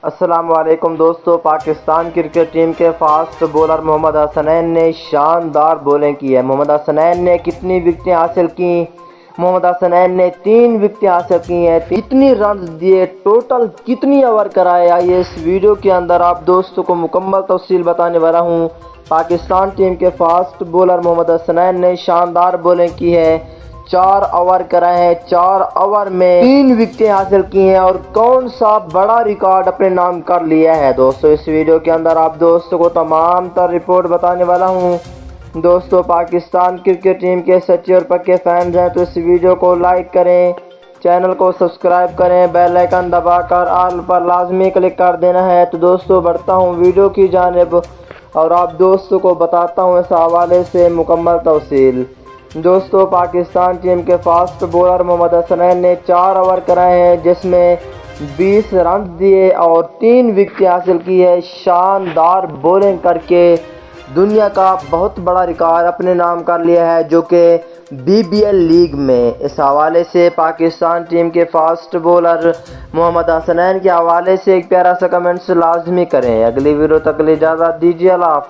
السلام علیکم دوستو، پاکستان کرکٹ ٹیم کے فاسٹ بولر محمد حسنین نے شاندار بولنگ کی ہے۔ محمد حسنین نے کتنی وکٹیں حاصل کی؟ محمد حسنین نے 3 وکٹیں حاصل کی ہیں۔ کتنی رنز دیے، ٹوٹل کتنی اوور کرائے، آئیے اس ویڈیو کے اندر آپ دوستوں کو مکمل تفصیل بتانے والا ہوں۔ پاکستان ٹیم کے فاسٹ بولر محمد حسنین نے شاندار بولنگ کی ہے، 4 اوور کرائے ہیں، 4 اوور میں 3 وکٹیں حاصل کی ہیں اور کون سا بڑا ریکارڈ اپنے نام کر لیا ہے۔ دوستو اس ویڈیو کے اندر آپ دوستوں کو تمام تر رپورٹ بتانے والا ہوں۔ دوستو پاکستان کرکٹ ٹیم کے سچے اور پکے فینز ہیں تو اس ویڈیو کو لائک کریں، چینل کو سبسکرائب کریں، بیل آئیکن دبا کر آل پر لازمی کلک کر دینا ہے۔ تو دوستو بڑھتا ہوں ویڈیو کی جانب اور آپ دوستوں کو بتاتا ہوں اس حوالے سے مکمل تفصیل۔ دوستو پاکستان ٹیم کے فاسٹ بولر محمد حسنین نے 4 اوور کرائے ہیں جس میں 20 رنز دیے اور 3 وکٹیں حاصل کی ہے۔ شاندار بولنگ کر کے دنیا کا بہت بڑا ریکارڈ اپنے نام کر لیا ہے جو کہ BBL لیگ میں۔ اس حوالے سے پاکستان ٹیم کے فاسٹ بولر محمد حسنین کے حوالے سے ایک پیارا سا کمنٹس لازمی کریں۔ اگلی ویڈیو تک اجازت دیجیے، اللہ حافظ۔